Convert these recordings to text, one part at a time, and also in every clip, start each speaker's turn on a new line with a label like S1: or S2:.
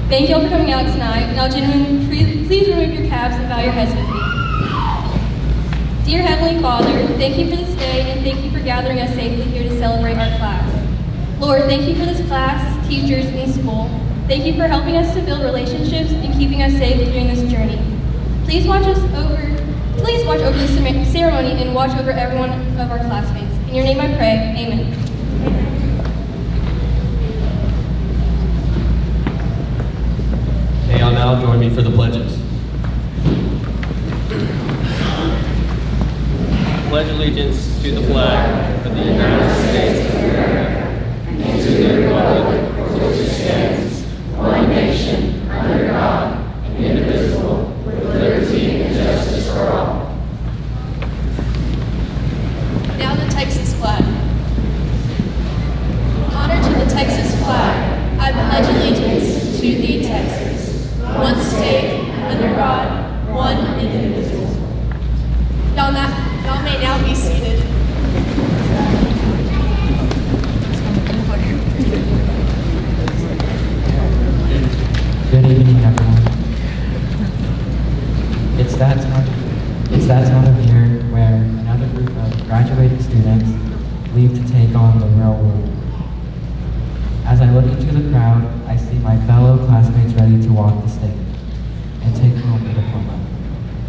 S1: Thank you all for coming out tonight. Now, gentlemen, please remove your caps and bow your heads with me. Dear Heavenly Father, thank you for this day and thank you for gathering us safely here to celebrate our class. Lord, thank you for this class, teachers, and school. Thank you for helping us to build relationships and keeping us safe during this journey. Please watch over the ceremony and watch over every one of our classmates. In your name I pray, amen.
S2: May y'all now join me for the pledges. Pledge allegiance to the flag of the United States of America and to the republic for which it stands, one nation, under God, indivisible, with liberty and justice for all.
S1: Now the Texas flag. Honor to the Texas flag. I pledge allegiance to thee, Texas, one state, under God, one and indivisible. Y'all may now be seated.
S3: Good evening, everyone. It's that time of year where another group of graduating students leave to take on the real world. As I look into the crowd, I see my fellow classmates ready to walk the stage and take home a diploma.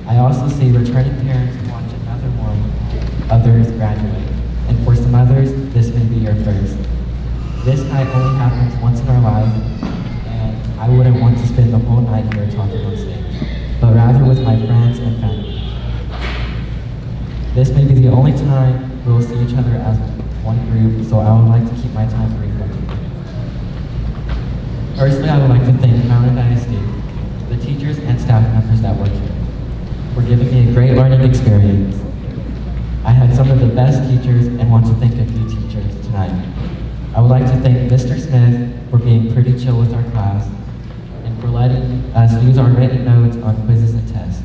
S3: I also see returning parents watch another one of theirs graduate, and for some others, this may be your first. This night only happens once in our life, and I wouldn't want to spend the whole night here talking on stage, but rather with my friends and family. This may be the only time we will see each other as one group, so I would like to keep my time brief. Firstly, I would like to thank Highland Graduation, the teachers and staff members that work here, for giving me a great learning experience. I had some of the best teachers and want to thank a few teachers tonight. I would like to thank Mr. Smith for being pretty chill with our class and for letting us use our written notes on quizzes and tests.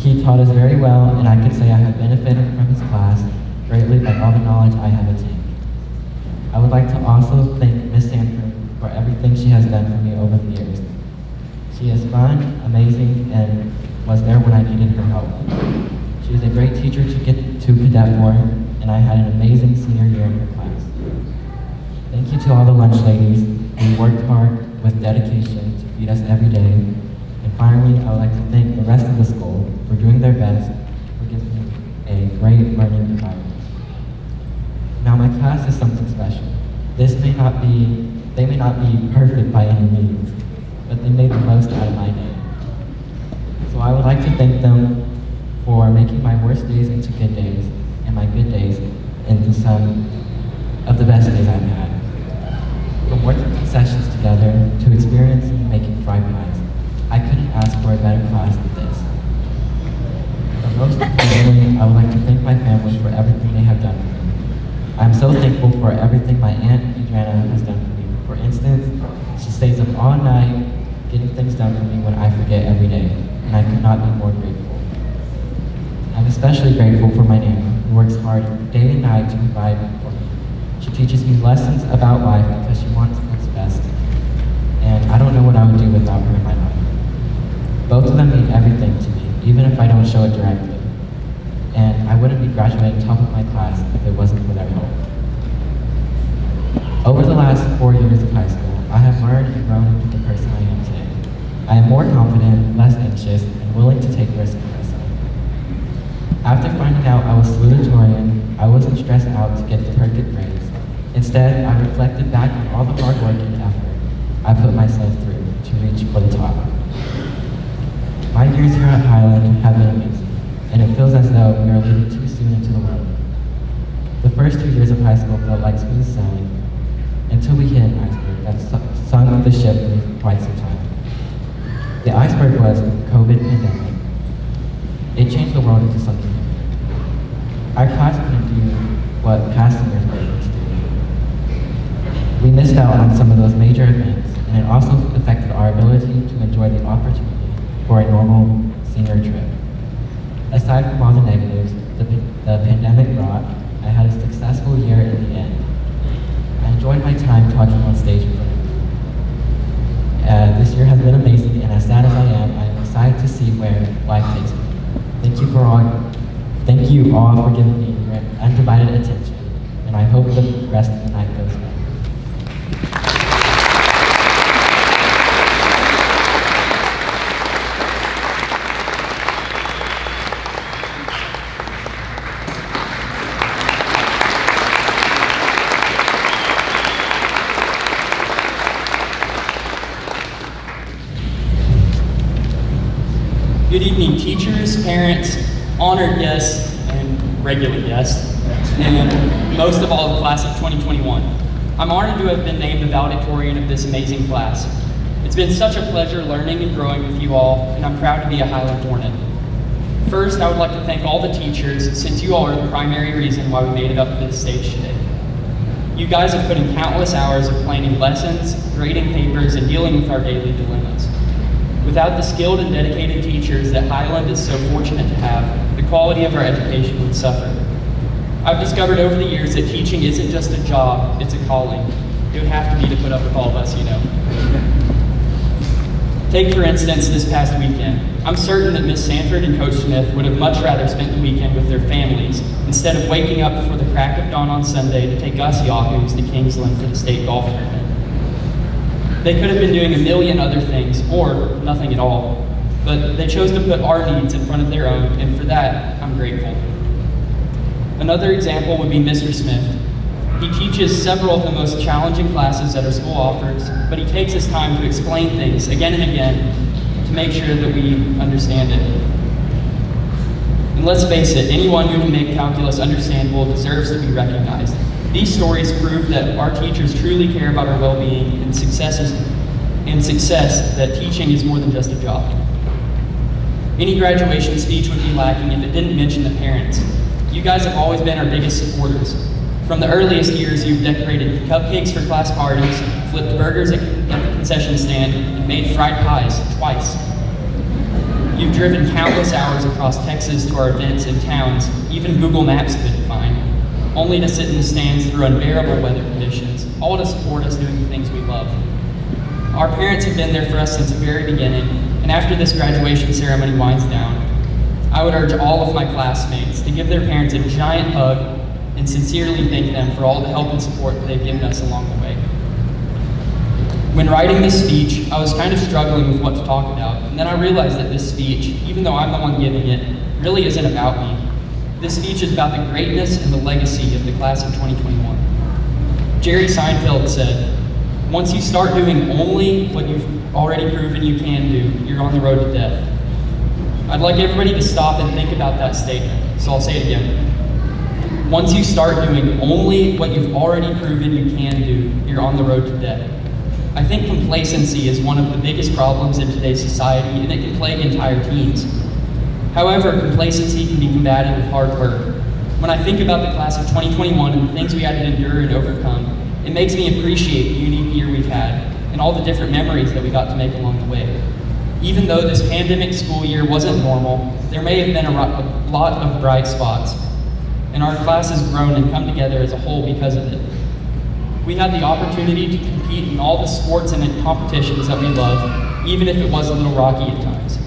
S3: He taught us very well, and I can say I have benefited from his class greatly by all the knowledge I have attained. I would like to also thank Ms. Sanford for everything she has done for me over the years. She is fun, amazing, and was there when I needed her help. She is a great teacher to get to cadet for, and I had an amazing senior year in her class. Thank you to all the lunch ladies who worked hard with dedication to feed us every day. And finally, I would like to thank the rest of the school for doing their best for giving me a great learning environment. Now my class is something special. They may not be perfect by any means, but they made the most out of my day. So I would like to thank them for making my worst days into good days, and my good days into some of the best days I've had. From working concessions together to experiencing making fry pies, I couldn't ask for a better class than this. But most importantly, I would like to thank my family for everything they have done for me. I'm so thankful for everything my Aunt Adriana has done for me. For instance, she stays up all night getting things done for me when I forget every day, and I could not be more grateful. I'm especially grateful for my Nana, who works hard day and night to provide for me. She teaches me lessons about life because she wants what's best, and I don't know what I would do without her in my life. Both of them mean everything to me, even if I don't show it directly. And I wouldn't be graduating top of my class if it wasn't for their help. Over the last 4 years of high school, I have learned and grown into the person I am today. I am more confident, less anxious, and willing to take risks for myself. After finding out I was salutatorian, I wasn't stressed out to get the perfect grades. Instead, I reflected back on all the hard work and effort I put myself through to reach for the top. My years here at Highland have been amazing, and it feels as though we are leaving too soon into the world. The first 2 years of high school felt like smooth sailing until we hit an iceberg that sunk the ship for quite some time. The iceberg was the COVID pandemic. It changed the world into something different. Our class couldn't do what past years were able to do. We missed out on some of those major events, and it also affected our ability to enjoy the opportunity for a normal senior trip. Aside from all the negatives the pandemic brought, I had a successful year in the end. I enjoyed enjoyed my time talking on stage in front of you. This year has been amazing, and as sad as I am excited to see where life takes me. Thank you all for giving me your undivided attention, and I hope the rest of the night goes well.
S4: Good evening, teachers, parents, honored guests, and regular guests, and most of all, the class of 2021. I'm honored to have been named the valedictorian of this amazing class. It's been such a pleasure learning and growing with you all, and I'm proud to be a Highland Hornet. First, I would like to thank all the teachers, since you all are the primary reason why we made it up to this stage today. You guys have put in countless hours of planning lessons, grading papers, and dealing with our daily dilemmas. Without the skilled and dedicated teachers that Highland is so fortunate to have, the quality of our education would suffer. I've discovered over the years that teaching isn't just a job, it's a calling. It would have to be to put up with all of us, you know. Take, for instance, this past weekend. I'm certain that Miss Sanford and Coach Smith would have much rather spent the weekend with their families instead of waking up before the crack of dawn on Sunday to take us yahoos to Kingsland for the state golf tournament. They could have been doing a million other things, or nothing at all, but they chose to put our needs in front of their own, and for that, I'm grateful. Another example would be Mr. Smith. He teaches several of the most challenging classes that our school offers, but he takes his time to explain things again and again to make sure that we understand it. And let's face it, anyone who can make calculus understandable deserves to be recognized. These stories prove that our teachers truly care about our well-being and success, that teaching is more than just a job. Any graduation speech would be lacking if it didn't mention the parents. You guys have always been our biggest supporters. From the earliest years, you've decorated cupcakes for class parties, flipped burgers at the concession stand, and made fried pies twice. You've driven countless hours across Texas to our events in towns even Google Maps couldn't find, only to sit in the stands through unbearable weather conditions, all to support us doing the things we love. Our parents have been there for us since the very beginning, and after this graduation ceremony winds down, I would urge all of my classmates to give their parents a giant hug and sincerely thank them for all the help and support that they've given us along the way. When writing this speech, I was kind of struggling with what to talk about, and then I realized that this speech, even though I'm the one giving it, really isn't about me. This speech is about the greatness and the legacy of the class of 2021. Jerry Seinfeld said, "Once you start doing only what you've already proven you can do, you're on the road to death." I'd like everybody to stop and think about that statement, so I'll say it again. Once you start doing only what you've already proven you can do, you're on the road to death. I think complacency is one of the biggest problems in today's society, and it can plague entire teens. However, complacency can be combated with hard work. When I think about the class of 2021 and the things we had to endure and overcome, it makes me appreciate the unique year we've had and all the different memories that we got to make along the way. Even though this pandemic school year wasn't normal, there may have been a lot of bright spots, and our class has grown and come together as a whole because of it. We had the opportunity to compete in all the sports and competitions that we love, even if it was a little rocky at times.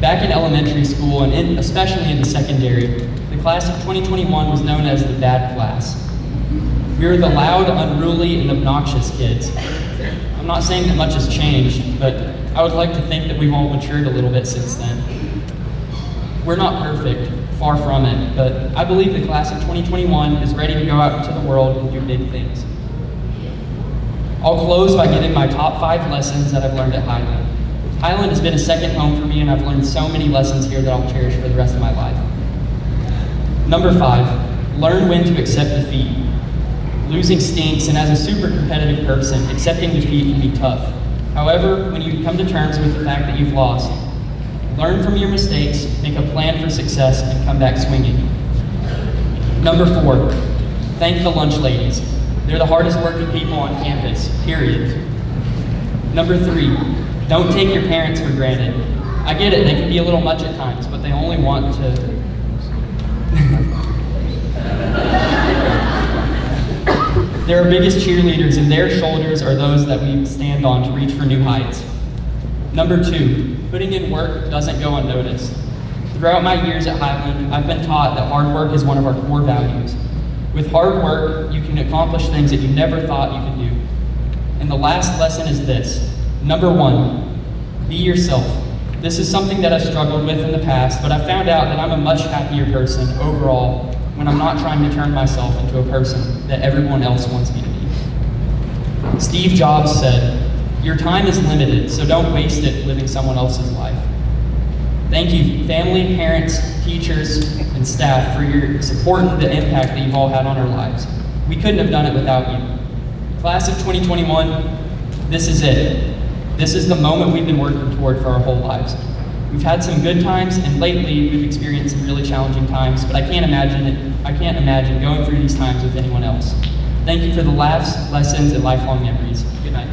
S4: Back in elementary school, and especially in the secondary, the class of 2021 was known as the bad class. We were the loud, unruly, and obnoxious kids. I'm not saying that much has changed, but I would like to think that we've all matured a little bit since then. We're not perfect, far from it, but I believe the class of 2021 is ready to go out into the world and do big things. I'll close by giving my top 5 lessons that I've learned at Highland. Highland has been a second home for me, and I've learned so many lessons here that I'll cherish for the rest of my life. Number 5, learn when to accept defeat. Losing stinks, and as a super competitive person, accepting defeat can be tough. However, when you come to terms with the fact that you've lost, learn from your mistakes, make a plan for success, and come back swinging. Number 4, thank the lunch ladies. They're the hardest working people on campus, period. Number 3, don't take your parents for granted. I get it, they can be a little much at times, but they only want to... They're our biggest cheerleaders, and their shoulders are those that we stand on to reach for new heights. Number 2, putting in work doesn't go unnoticed. Throughout my years at Highland, I've been taught that hard work is one of our core values. With hard work, you can accomplish things that you never thought you could do. And the last lesson is this. Number 1, be yourself. This is something that I've struggled with in the past, but I found out that I'm a much happier person overall when I'm not trying to turn myself into a person that everyone else wants me to be. Steve Jobs said, "Your time is limited, so don't waste it living someone else's life." Thank you, family, parents, teachers, and staff for your support and the impact that you've all had on our lives. We couldn't have done it without you. Class of 2021, this is it. This is the moment we've been working toward for our whole lives. We've had some good times, and lately we've experienced some really challenging times, but I can't imagine going through these times with anyone else. Thank you for the laughs, lessons, and lifelong memories. Good night.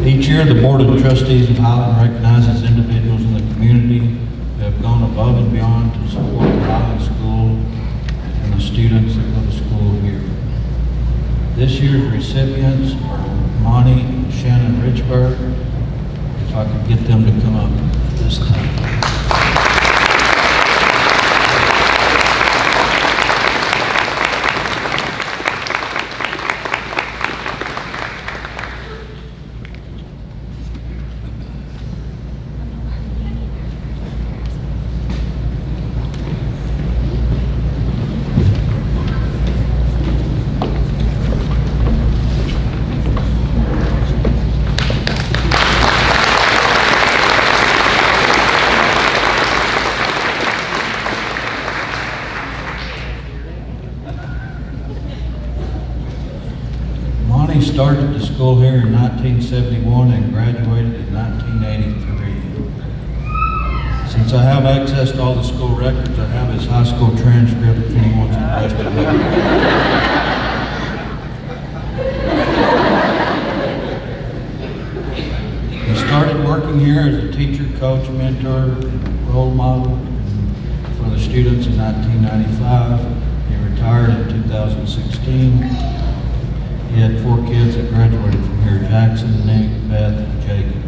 S5: Each year, the Board of Trustees of Highland recognizes individuals in the community who have gone above and beyond to support the Highland School and the students that go to school here. This year's recipients are Monty and Shannon Richburg. If I could get them to come up this time. Monty started the school here in 1971 and graduated in 1983. Since I have access to all the school records, I have his high school transcript if anyone's interested in it. He started working here as a teacher, coach, mentor, and role model for the students in 1995. He retired in 2016. He had 4 kids that graduated from here: Jackson, Nick, Beth, and Jacob.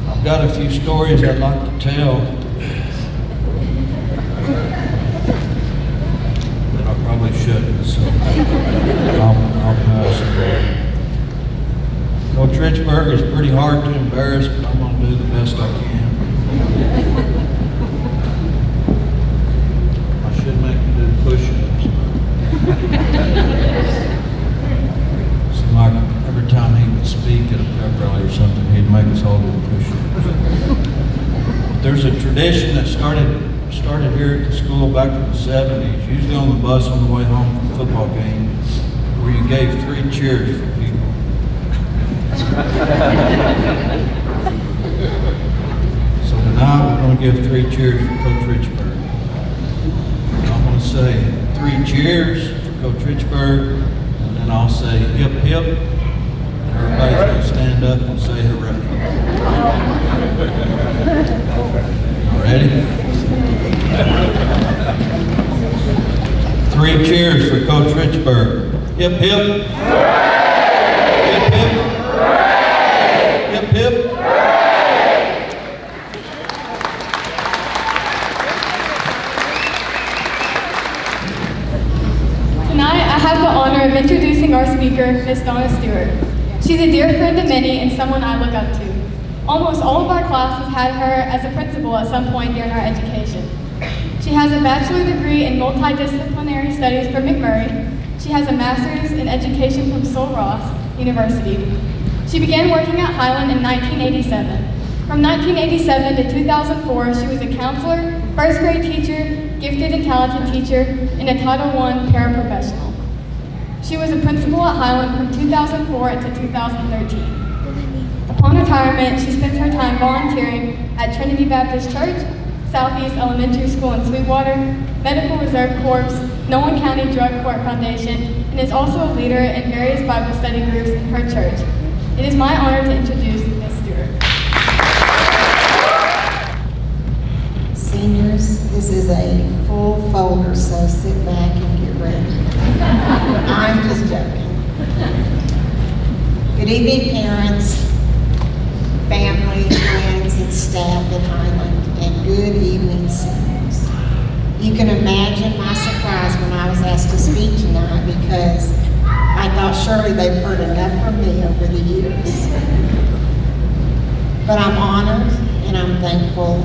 S5: I've got a few stories I'd like to tell, but I probably shouldn't, so I'll pass it. Coach Richburg is pretty hard to embarrass, but I'm going to do the best I can. I should make you do push-ups. Seemed like every time he would speak at a pep rally or something, he'd make us all do push-ups. There's a tradition that started here at the school back in the 70s, usually on the bus on the way home from a football game, where you gave 3 cheers for people. So tonight we're going to give 3 cheers for Coach Richburg. I'm going to say 3 cheers for Coach Richburg, and then I'll say hip hip, and everybody's going to stand up and say hooray. All ready? 3 cheers for Coach Richburg. Hip hip. Hooray! Hip hip. Hooray! Hip hip. Hooray!
S1: Tonight, I have the honor of introducing our speaker, Miss Donna Stewart. She's a dear friend to many and someone I look up to. Almost all of our classes had her as a principal at some point during our education. She has a bachelor degree in multidisciplinary studies from McMurray. She has a master's in education from Sul Ross University. She began working at Highland in 1987. From 1987 to 2004, she was a counselor, first grade teacher, gifted and talented teacher, and a Title I paraprofessional. She was a principal at Highland from 2004 to 2013. Upon retirement, she spends her time volunteering at Trinity Baptist Church Southeast Elementary School in Sweetwater, Medical Reserve Corps, Nolan County Drug Court Foundation, and is also a leader in various Bible study groups in her church. It is my honor to introduce Ms. Stewart.
S6: Seniors, this is a full folder, so sit back and get ready. I'm just joking. Good evening, parents, family, friends, and staff at Highland, and good evening, seniors. You can imagine my surprise when I was asked to speak tonight, because I thought surely they've heard enough from me over the years. But I'm honored and I'm thankful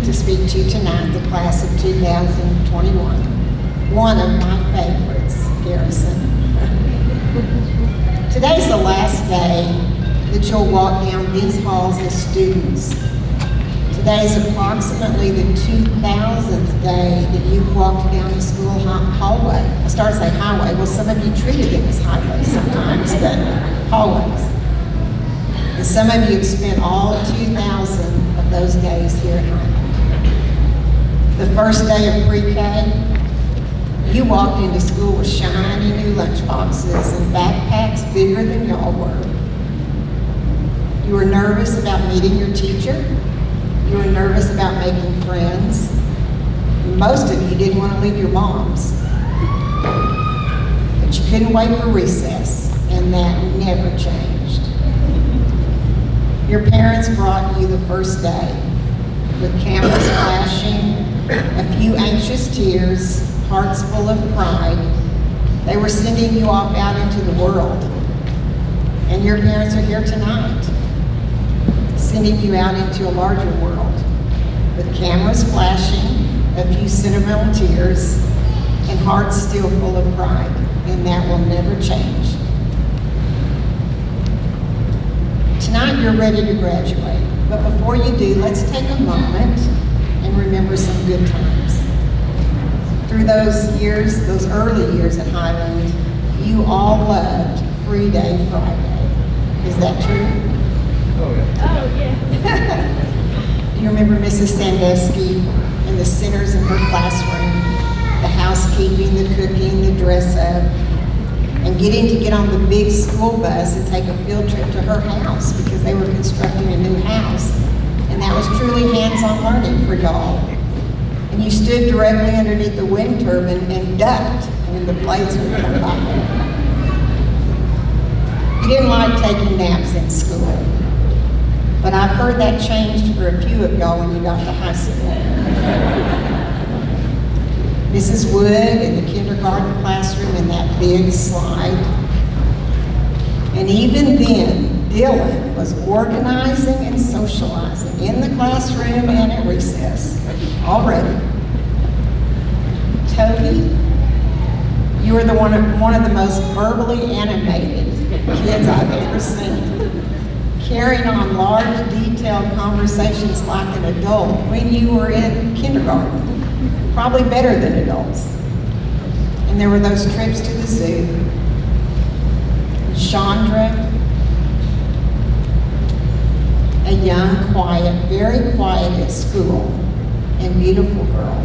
S6: to speak to you tonight, the class of 2021. One of my favorites, Garrison. Today's the last day that you'll walk down these halls as students. Today is approximately the 2000th day that you've walked down the school hallway. I started to say highway. Well, some of you treated it as highways sometimes, but hallways. And some of you have spent all 2,000 of those days here at Highland. The first day of pre-K, you walked into school with shiny new lunchboxes and backpacks bigger than y'all were. You were nervous about meeting your teacher. You were nervous about making friends. Most of you didn't want to leave your moms. But you couldn't wait for recess, and that never changed. Your parents brought you the first day with cameras flashing, a few anxious tears, hearts full of pride. They were sending you off out into the world. And your parents are here tonight, sending you out into a larger world with cameras flashing, a few sentimental tears, and hearts still full of pride. And that will never change. Tonight you're ready to graduate. But before you do, let's take a moment and remember some good times. Through those years, those early years at Highland, you all loved Free Day Friday. Is that true?
S1: Oh, yeah.
S6: Do you remember Mrs. Sandusky and the sinners in her classroom, the housekeeping, the cooking, the dress up, and getting to get on the big school bus and take a field trip to her house because they were constructing a new house? And that was truly hands-on learning for y'all. And you stood directly underneath the wind turbine and ducked when the blades would come by. You didn't like taking naps in school, but I've heard that changed for a few of y'all when you got to high school. Mrs. Wood in the kindergarten classroom in that big slide. And even then, Dylan was organizing and socializing in the classroom and at recess already. Toby, you were one of the most verbally animated kids I've ever seen, carrying on large, detailed conversations like an adult when you were in kindergarten, probably better than adults. And there were those trips to the zoo. Chandra, a young, quiet, very quiet at school, and beautiful girl,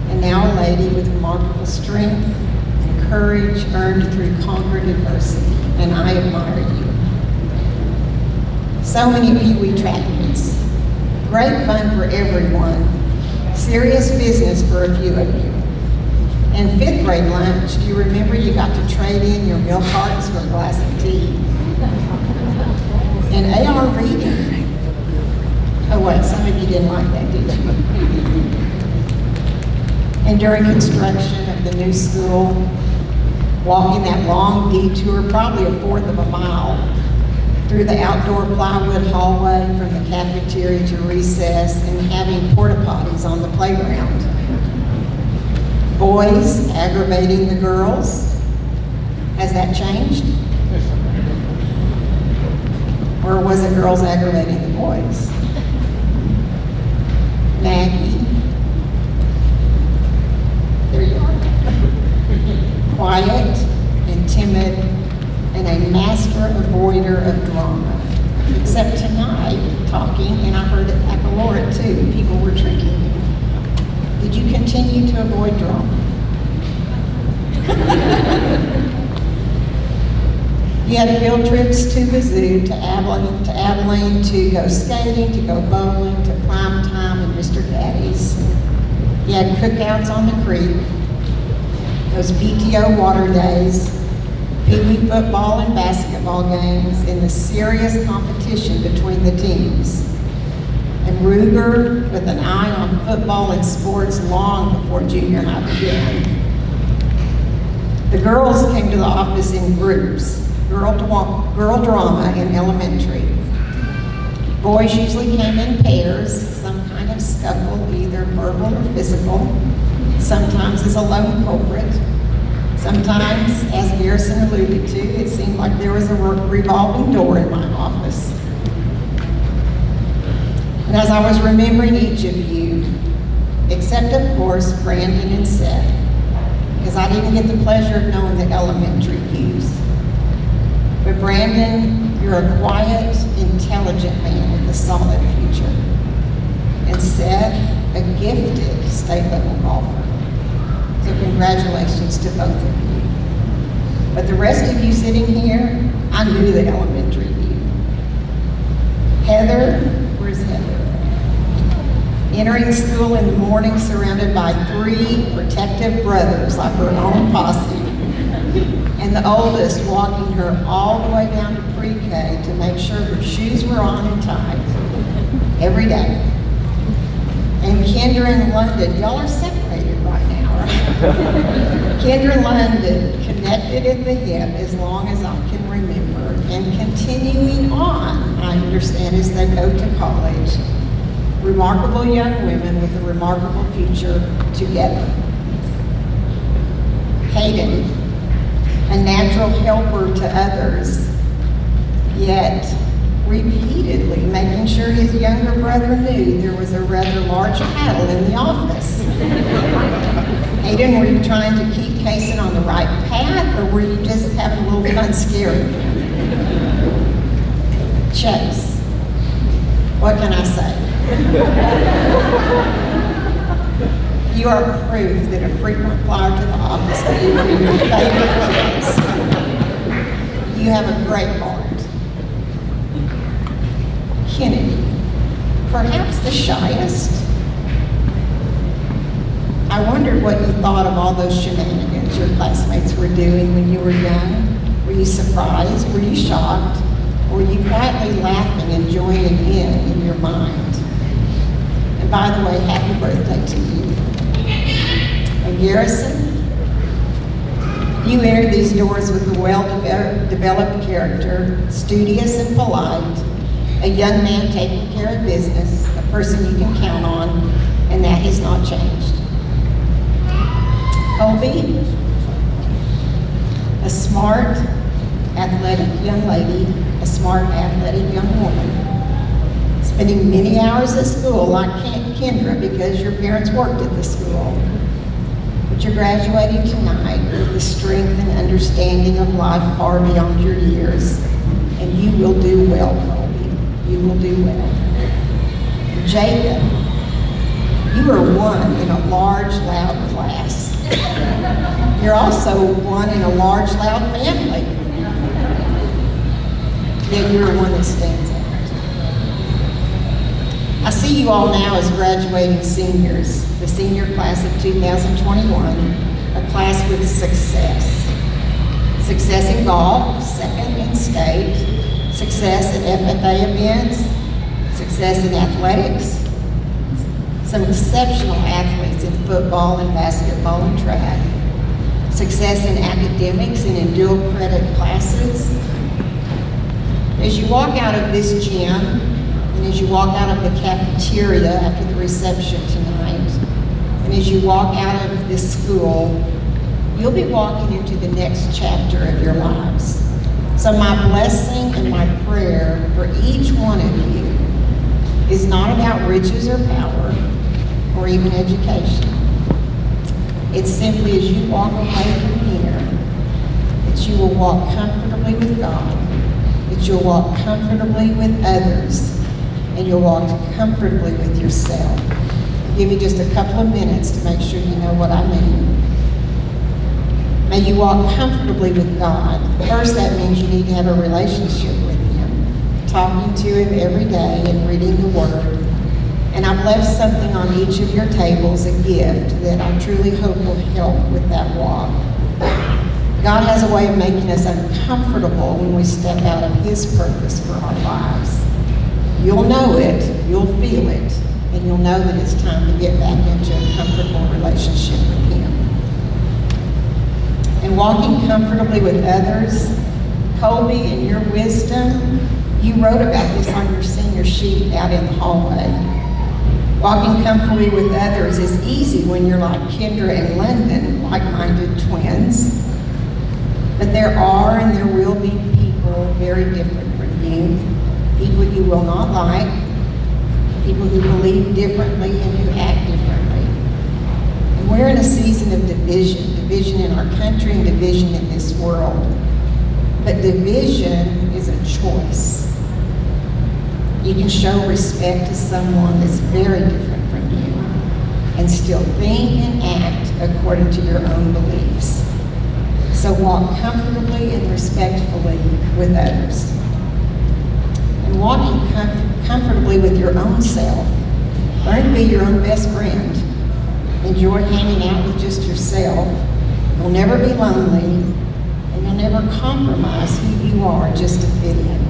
S6: and now a lady with remarkable strength and courage earned through conquered adversity, and I admire you. So many Pee-wee track meets, great fun for everyone, serious business for a few of you. And fifth grade lunch, do you remember you got to trade in your milk cartons for a glass of tea? And AR reading. Oh what, some of you didn't like that, did you? And during construction of the new school, walking that long detour, probably a fourth of a mile, through the outdoor plywood hallway from the cafeteria to recess, and having porta potties on the playground. Boys aggravating the girls. Has that changed? Or was it girls aggravating the boys? Maggie. There you are. Quiet and timid and a master avoider of drama. Except tonight, talking, and I heard it baccalaureate too, people were tricking you. Did you continue to avoid drama? You had field trips to the zoo, to Abilene, to go skating, to go bowling, to prime time and Mr. Gaddy's. You had cookouts on the creek, those PTO water days, Pee Wee football and basketball games, and the serious competition between the teams. And Ruger with an eye on football and sports long before junior high began. The girls came to the office in groups, girl drama in elementary. Boys usually came in pairs, some kind of scuffle, either verbal or physical, sometimes as a lone culprit. Sometimes, as Garrison alluded to, it seemed like there was a revolving door in my office. And as I was remembering each of you, except of course Brandon and Seth, because I didn't get the pleasure of knowing the elementary youth. But Brandon, you're a quiet, intelligent man with a solid future. And Seth, a gifted state-level golfer. So congratulations to both of you. But the rest of you sitting here, I knew the elementary you. Heather, where's Heather? Entering school in the morning surrounded by 3 protective brothers like her own posse. And the oldest walking her all the way down to pre-K to make sure her shoes were on and tied every day. And Kendra and London, y'all are separated right now, right? Kendra and London connected at the hip as long as I can remember, and continuing on, I understand, as they go to college. Remarkable young women with a remarkable future together. Hayden, a natural helper to others, yet repeatedly making sure his younger brother knew there was a rather large paddle in the office. Hayden, were you trying to keep Kaysen on the right path, or were you just having a little fun scaring him? Chase, what can I say? You are proof that a frequent flyer to the office will be one of your favorite kids. You have a great heart. Kennedy, perhaps the shyest. I wondered what you thought of all those shenanigans your classmates were doing when you were young. Were you surprised? Were you shocked? Or were you quietly laughing and joining in your mind? And by the way, happy birthday to you. And Garrison, you entered these doors with a well-developed character, studious and polite, a young man taking care of business, a person you can count on, and that has not changed. Colby, a smart, athletic young lady, a smart, athletic young woman, spending many hours at school like Kendra because your parents worked at the school. But you're graduating tonight with the strength and understanding of life far beyond your years, and you will do well, Colby. You will do well. Jacob, you are one in a large, loud class. You're also one in a large, loud family. Yet you're one that stands out. I see you all now as graduating seniors, the senior class of 2021, a class with success. Success in golf, second in state, success at FFA events, success in athletics, some exceptional athletes in football and basketball and track, success in academics and in dual credit classes. As you walk out of this gym, and as you walk out of the cafeteria after the reception tonight, and as you walk out of this school, you'll be walking into the next chapter of your lives. So my blessing and my prayer for each one of you is not about riches or power or even education. It's simply as you walk away from here, that you will walk comfortably with God, that you'll walk comfortably with others, and you'll walk comfortably with yourself. Give me just a couple of minutes to make sure you know what I mean. May you walk comfortably with God. First, that means you need to have a relationship with Him, talking to Him every day and reading the Word. And I've left something on each of your tables, a gift that I truly hope will help with that walk. God has a way of making us uncomfortable when we step out of His purpose for our lives. You'll know it, you'll feel it, and you'll know that it's time to get back into a comfortable relationship with Him. And walking comfortably with others, Colby, in your wisdom, you wrote about this on your senior sheet out in the hallway. Walking comfortably with others is easy when you're like Kendra and London, like-minded twins. But there are and there will be people very different from you, people you will not like, people who believe differently and who act differently. And we're in a season of division in our country and division in this world. But division is a choice. You can show respect to someone that's very different from you and still think and act according to your own beliefs. So walk comfortably and respectfully with others. And walking comfortably with your own self. Learn to be your own best friend. Enjoy hanging out with just yourself. You'll never be lonely, and you'll never compromise who you are just to fit in.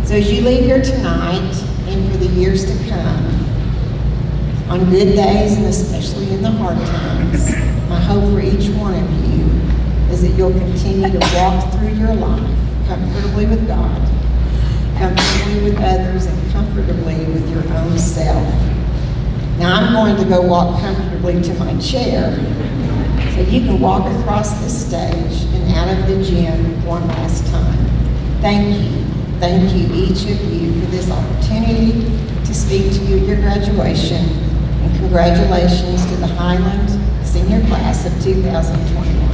S6: So as you leave here tonight and for the years to come, on good days and especially in the hard times, my hope for each one of you is that you'll continue to walk through your life comfortably with God, comfortably with others, and comfortably with your own self. Now I'm going to go walk comfortably to my chair so you can walk across the stage and out of the gym one last time. Thank you. Thank you, each of you, for this opportunity to speak to you at your graduation, and congratulations to the Highland Senior Class of 2021.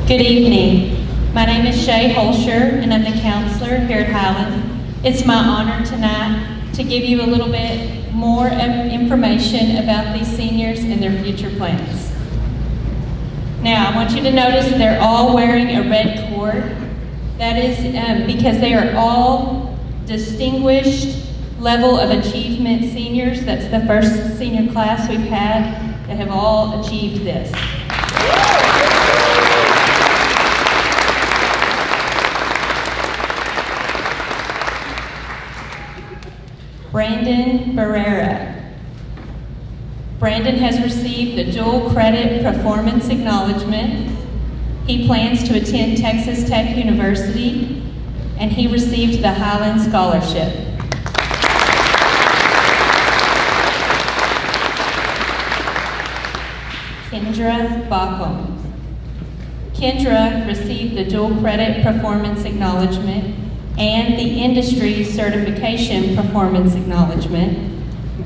S7: Good evening. My name is Shay Holscher, and I'm the counselor here at Highland. It's my honor tonight to give you a little bit more information about these seniors and their future plans. Now, I want you to notice they're all wearing a red cord. That is because they are all distinguished level of achievement seniors. That's the first senior class we've had that have all achieved this. Brandon Barrera. Brandon has received the dual credit performance acknowledgement. He plans to attend Texas Tech University, and he received the Highland Scholarship. Kendra Backham. Kendra received the dual credit performance acknowledgement and the industry certification performance acknowledgement.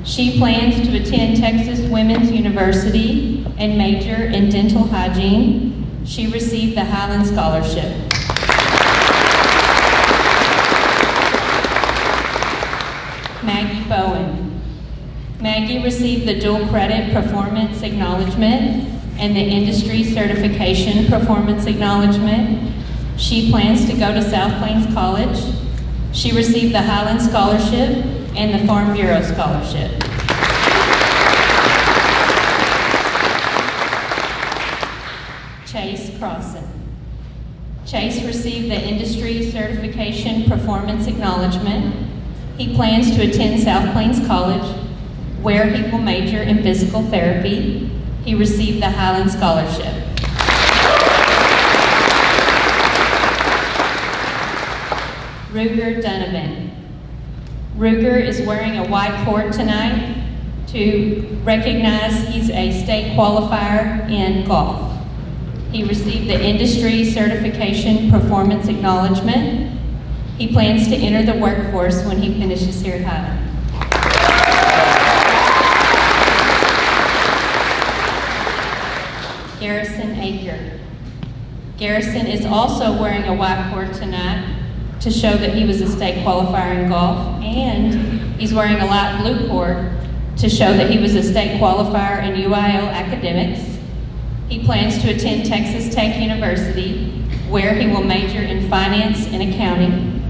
S7: She plans to attend Texas Women's University and major in dental hygiene. She received the Highland Scholarship. Maggie Bowen. Maggie received the dual credit performance acknowledgement and the industry certification performance acknowledgement. She plans to go to South Plains College. She received the Highland Scholarship and the Farm Bureau Scholarship. Chase Crossan. Chase received the Industry Certification Performance Acknowledgement. He plans to attend South Plains College, where he will major in physical therapy. He received the Highland Scholarship. Ruger Donovan. Ruger is wearing a white cord tonight to recognize he's a state qualifier in golf. He received the Industry Certification Performance Acknowledgement. He plans to enter the workforce when he finishes here at Highland. Garrison Aker. Garrison is also wearing a white cord tonight to show that he was a state qualifier in golf, and he's wearing a light blue cord to show that he was a state qualifier in UIL academics. He plans to attend Texas Tech University, where he will major in finance and accounting.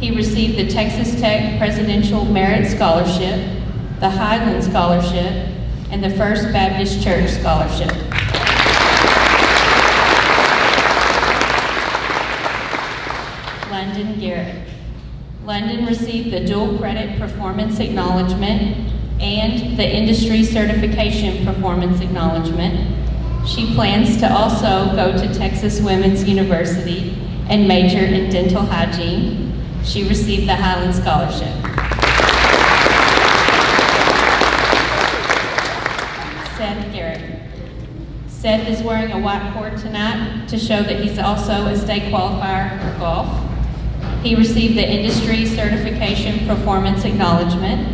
S7: He received the Texas Tech Presidential Merit Scholarship, the Highland Scholarship, and the First Baptist Church Scholarship. London Garrett. London received the Dual Credit Performance Acknowledgement and the Industry Certification Performance Acknowledgement. She plans to also go to Texas Women's University and major in dental hygiene. She received the Highland Scholarship. Seth Garrett. Seth is wearing a white cord tonight to show that he's also a state qualifier for golf. He received the Industry Certification Performance Acknowledgement,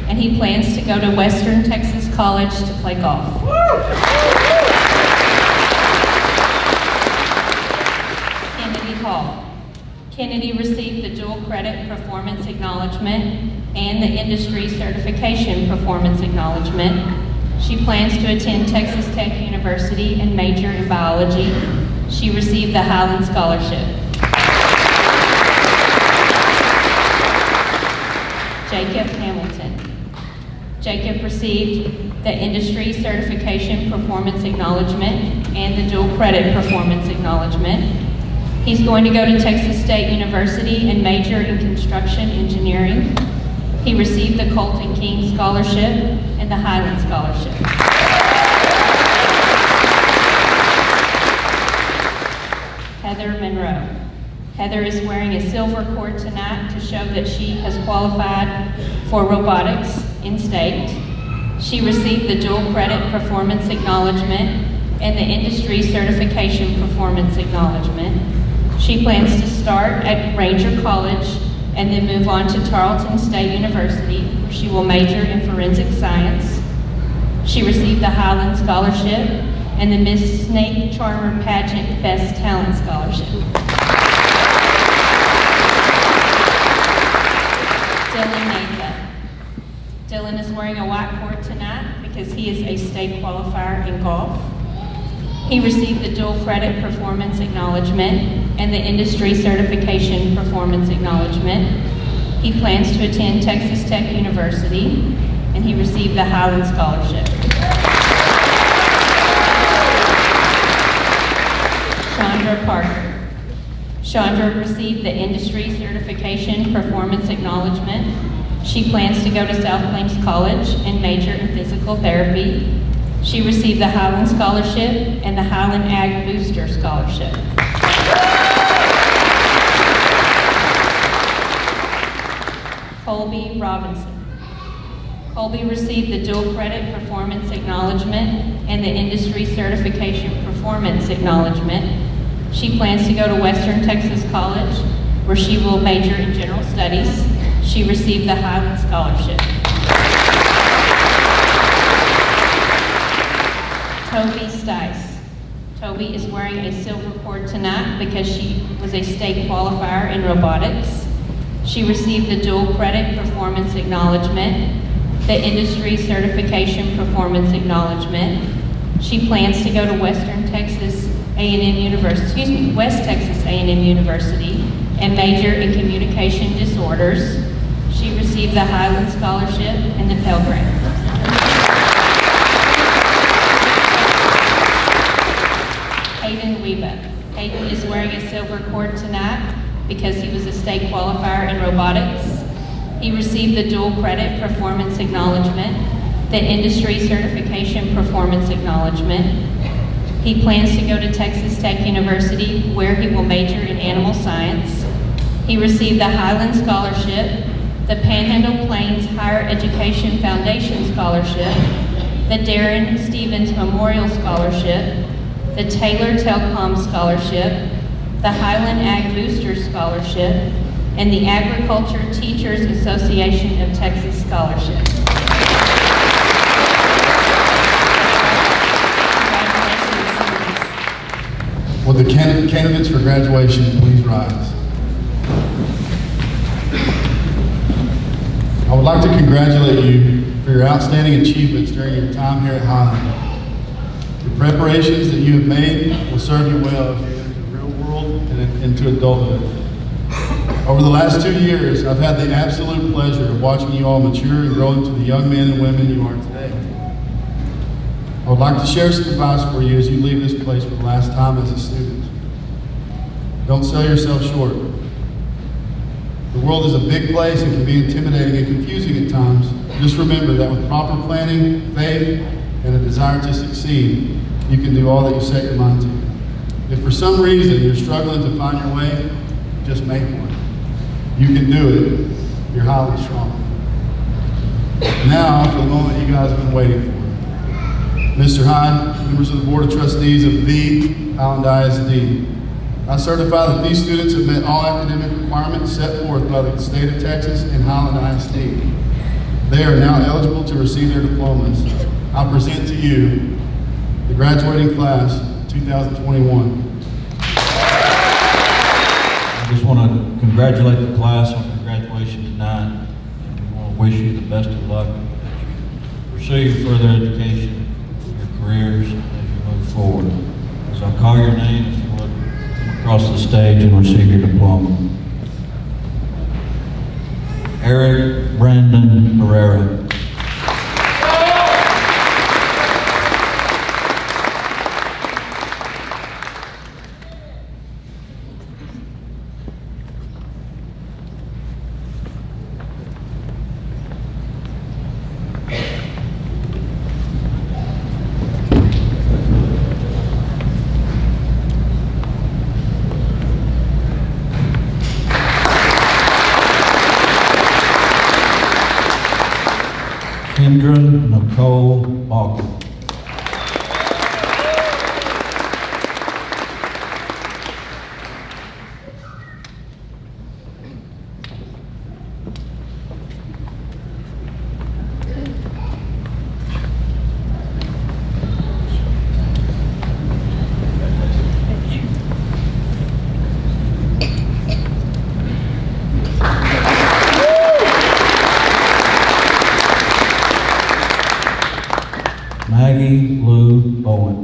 S7: and he plans to go to Western Texas College to play golf. Kennedy Hall. Kennedy received the Dual Credit Performance Acknowledgement and the Industry Certification Performance Acknowledgement. She plans to attend Texas Tech University and major in biology. She received the Highland Scholarship. Jacob Hamilton. Jacob received the Industry Certification Performance Acknowledgement and the Dual Credit Performance Acknowledgement. He's going to go to Texas State University and major in construction engineering. He received the Colton King Scholarship and the Highland Scholarship. Heather Monroe. Heather is wearing a silver cord tonight to show that she has qualified for robotics in state. She received the Dual Credit Performance Acknowledgement and the Industry Certification Performance Acknowledgement. She plans to start at Ranger College and then move on to Tarleton State University, where she will major in forensic science. She received the Highland Scholarship and the Miss Snake Charmer Pageant Best Talent Scholarship. Dylan Nathan. Dylan is wearing a white cord tonight because he is a state qualifier in golf. He received the Dual Credit Performance Acknowledgement and the Industry Certification Performance Acknowledgement. He plans to attend Texas Tech University, and he received the Highland Scholarship. Chandra Parker. Chandra received the Industry Certification Performance Acknowledgement. She plans to go to South Plains College and major in physical therapy. She received the Highland Scholarship and the Highland Ag Booster Scholarship. Colby Robinson. Colby received the Dual Credit Performance Acknowledgement and the Industry Certification Performance Acknowledgement. She plans to go to Western Texas College, where she will major in general studies. She received the Highland Scholarship. Toby Stice. Toby is wearing a silver cord tonight because she was a state qualifier in robotics. She received the Dual Credit Performance Acknowledgement, the Industry Certification Performance Acknowledgement. She plans to go to West Texas A&M University and major in communication disorders. She received the Highland Scholarship and the Pell Grant. Hayden Weba. Hayden is wearing a silver cord tonight because he was a state qualifier in robotics. He received the Dual Credit Performance Acknowledgement, the Industry Certification Performance Acknowledgement. He plans to go to Texas Tech University, where he will major in animal science. He received the Highland Scholarship, the Panhandle Plains Higher Education Foundation Scholarship, the Darren Stevens Memorial Scholarship, the Taylor Telecom Scholarship, the Highland Ag Booster Scholarship, and the Agriculture Teachers Association of Texas Scholarship.
S8: Will the candidates for graduation please rise? I would like to congratulate you for your outstanding achievements during your time here at Highland. The preparations that you have made will serve you well as you enter the real world and into adulthood. Over the last 2 years, I've had the absolute pleasure of watching you all mature and grow into the young men and women you are today. I would like to share some advice for you as you leave this place for the last time as a student. Don't sell yourself short. The world is a big place and can be intimidating and confusing at times. Just remember that with proper planning, faith, and a desire to succeed, you can do all that you set your mind to. If for some reason you're struggling to find your way, just make one. You can do it. You're highly strong. Now for the moment you guys have been waiting for. Mr. Hyde, members of the Board of Trustees of the Highland ISD, I certify that these students have met all academic requirements set forth by the state of Texas and Highland ISD. They are now eligible to receive their diplomas. I present to you the graduating class 2021.
S5: I just want to congratulate the class on their graduation tonight, and we want to wish you the best of luck as you pursue your further education, your careers, as you move forward. So I'll call your name if you would come across the stage and receive your diploma. Eric Brandon Herrera. Kendra Nicole Walker. Maggie Lou Bowen.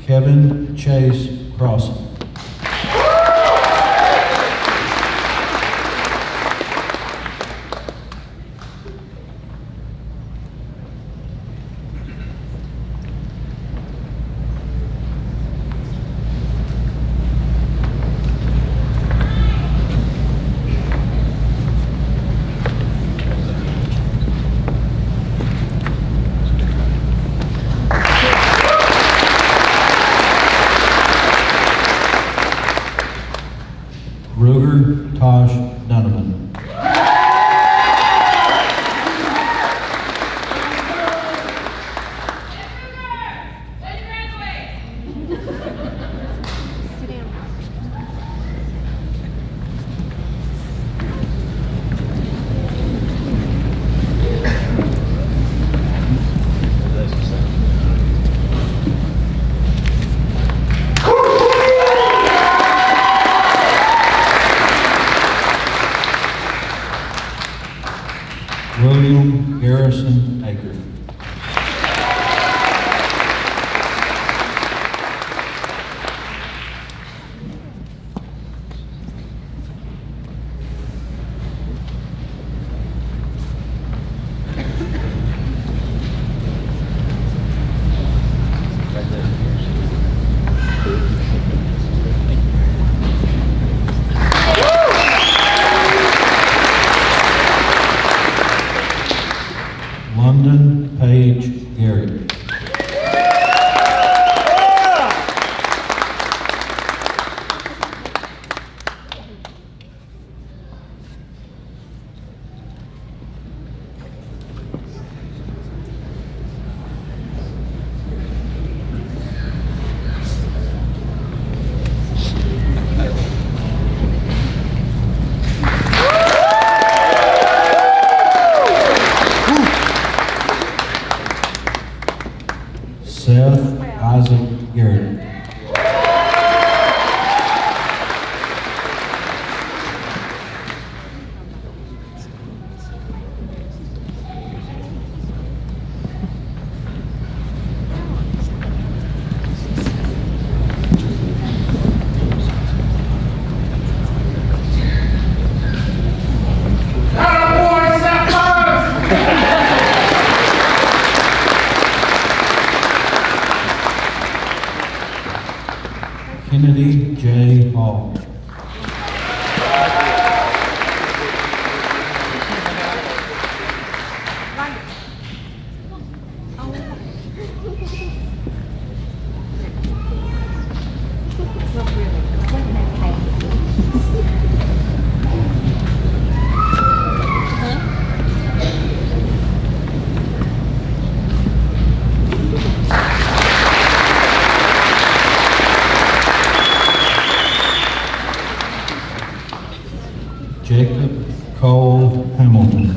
S5: Kevin Chase Crossan. Kennedy J. Hall. Jacob Cole Hamilton.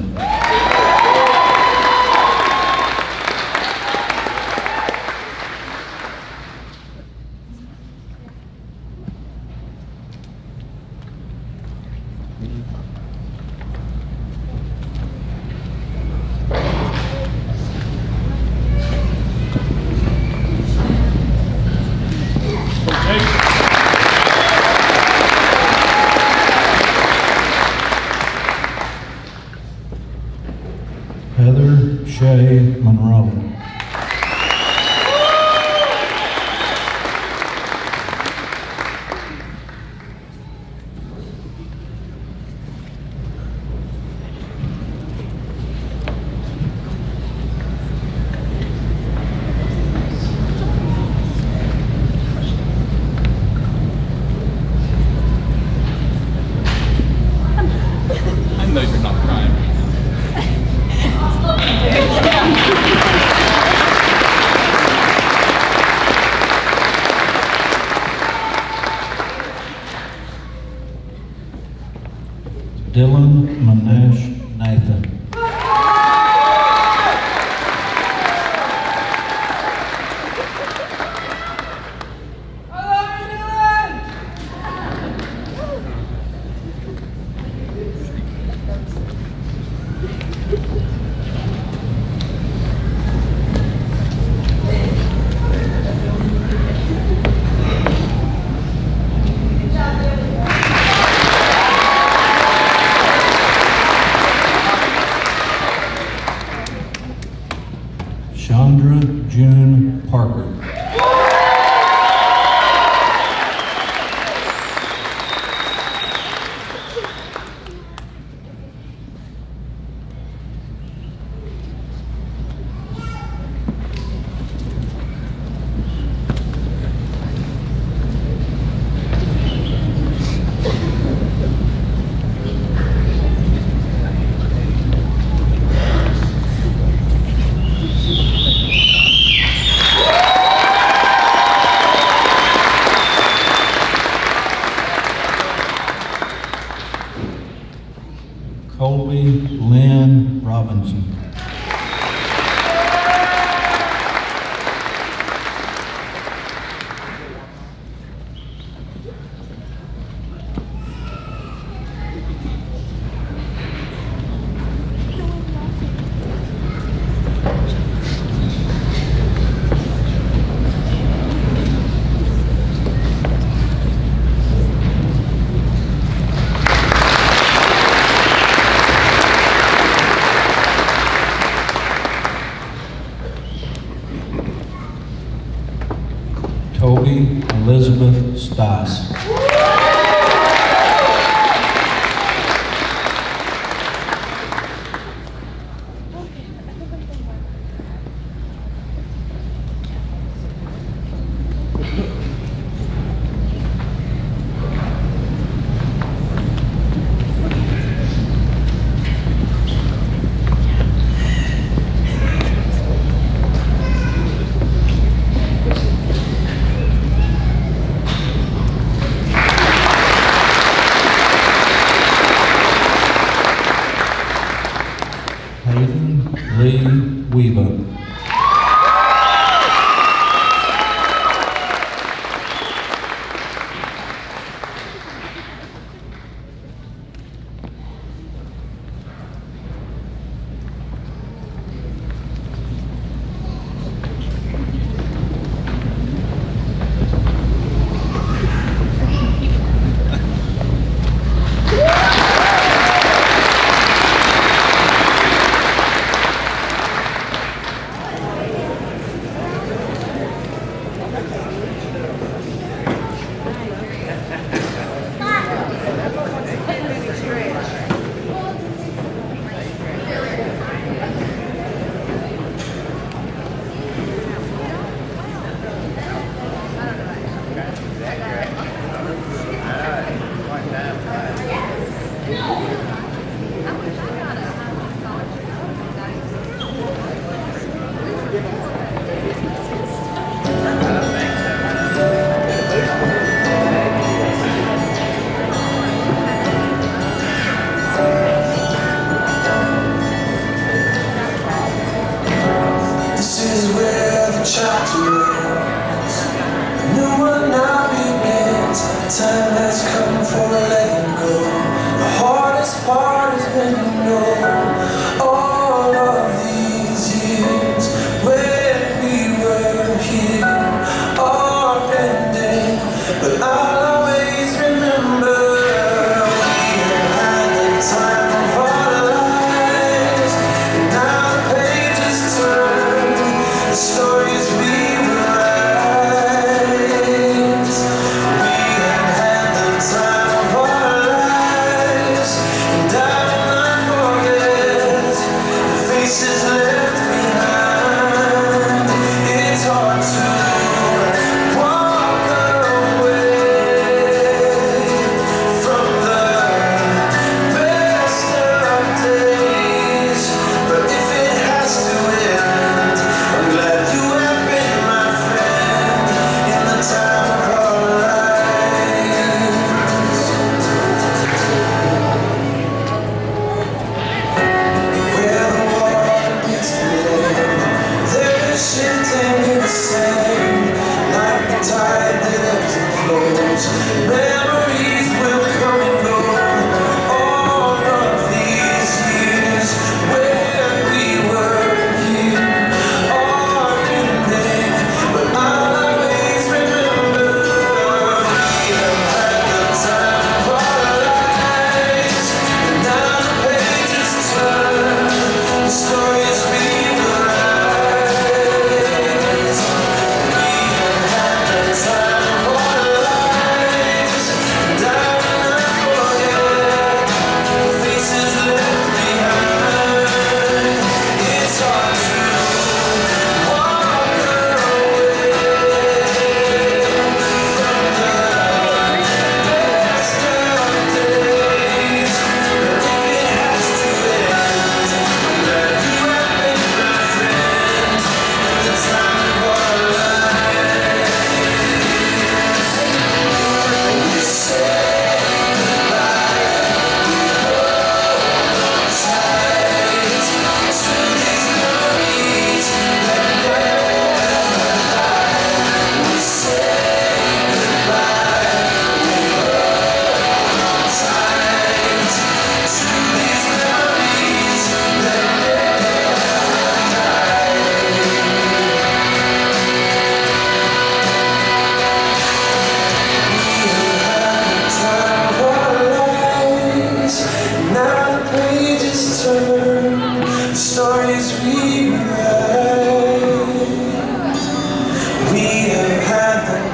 S5: Heather Shea Monroe.
S2: I know you're not crying.
S5: Dylan Manesh Nathan. Chandra June Parker. Colby Lynn Robinson. Toby Elizabeth Stoss. Hayden Lee Weaver.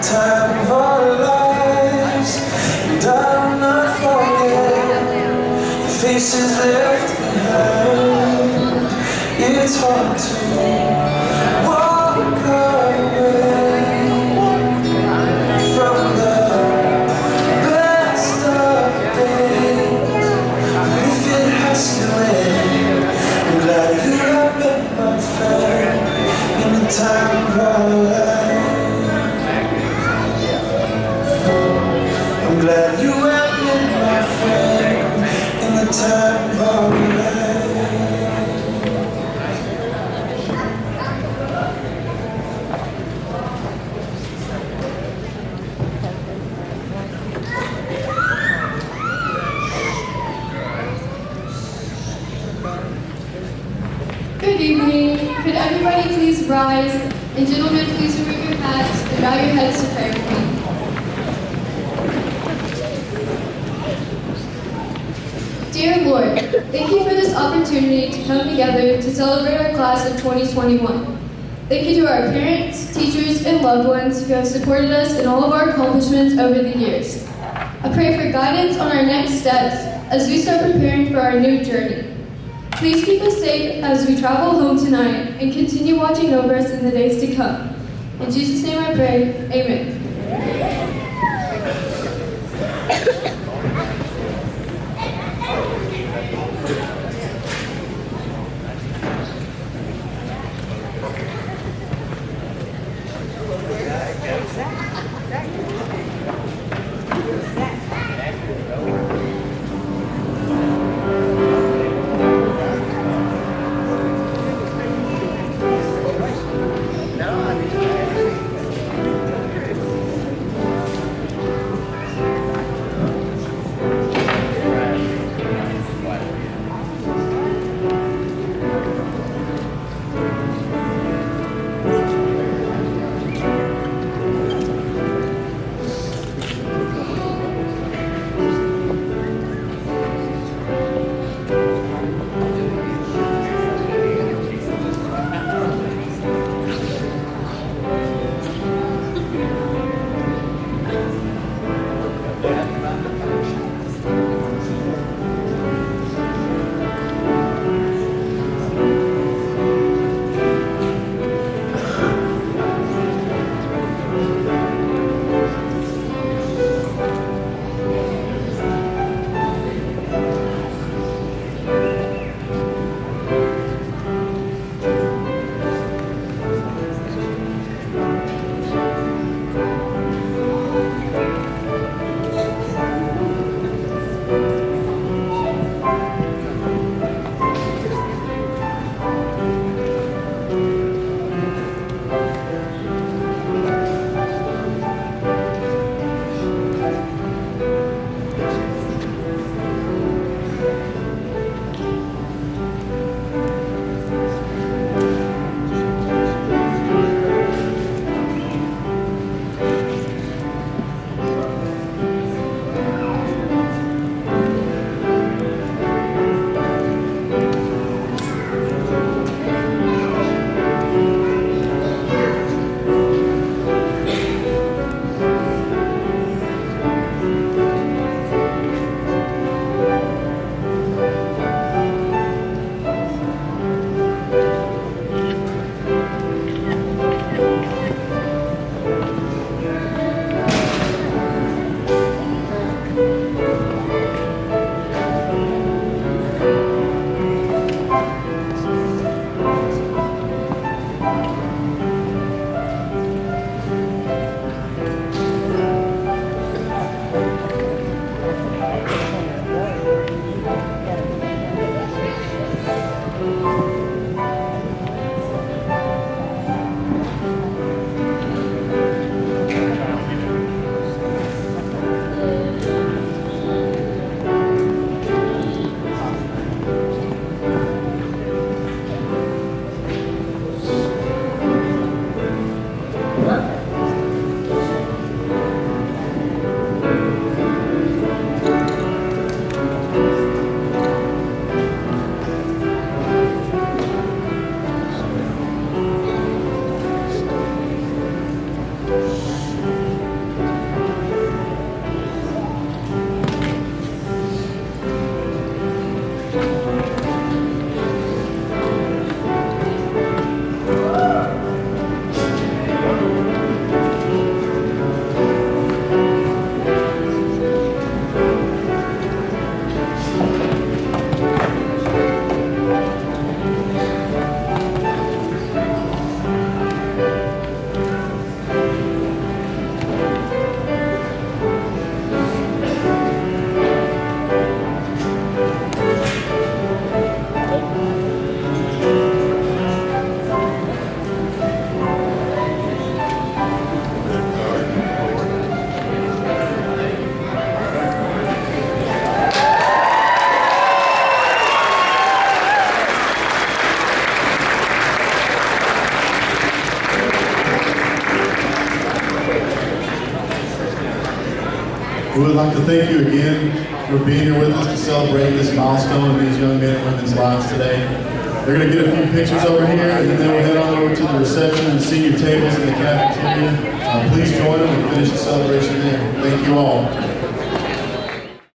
S9: time of our lives, and I'll not forget the faces left behind. It's hard to walk away from the best of days, but if it has to end, I'm glad you have been my friend in the time of our lives. I'm glad you have been my friend in the time of our lives.
S1: Good evening. Could everybody please rise, and gentlemen, please remove your hats and bow your heads to pray with me. Dear Lord, thank you for this opportunity to come together to celebrate our class of 2021. Thank you to our parents, teachers, and loved ones who have supported us in all of our accomplishments over the years. I pray for guidance on our next steps as we start preparing for our new journey. Please keep us safe as we travel home tonight and continue watching over us in the days to come. In Jesus' name I pray, amen.
S8: We would like to thank you again for being here with us to celebrate this milestone in these young men and women's lives today. They're going to get a few pictures over here, and then we'll head on over to the reception and senior tables in the cafeteria. Please join them and finish the celebration there. Thank you all.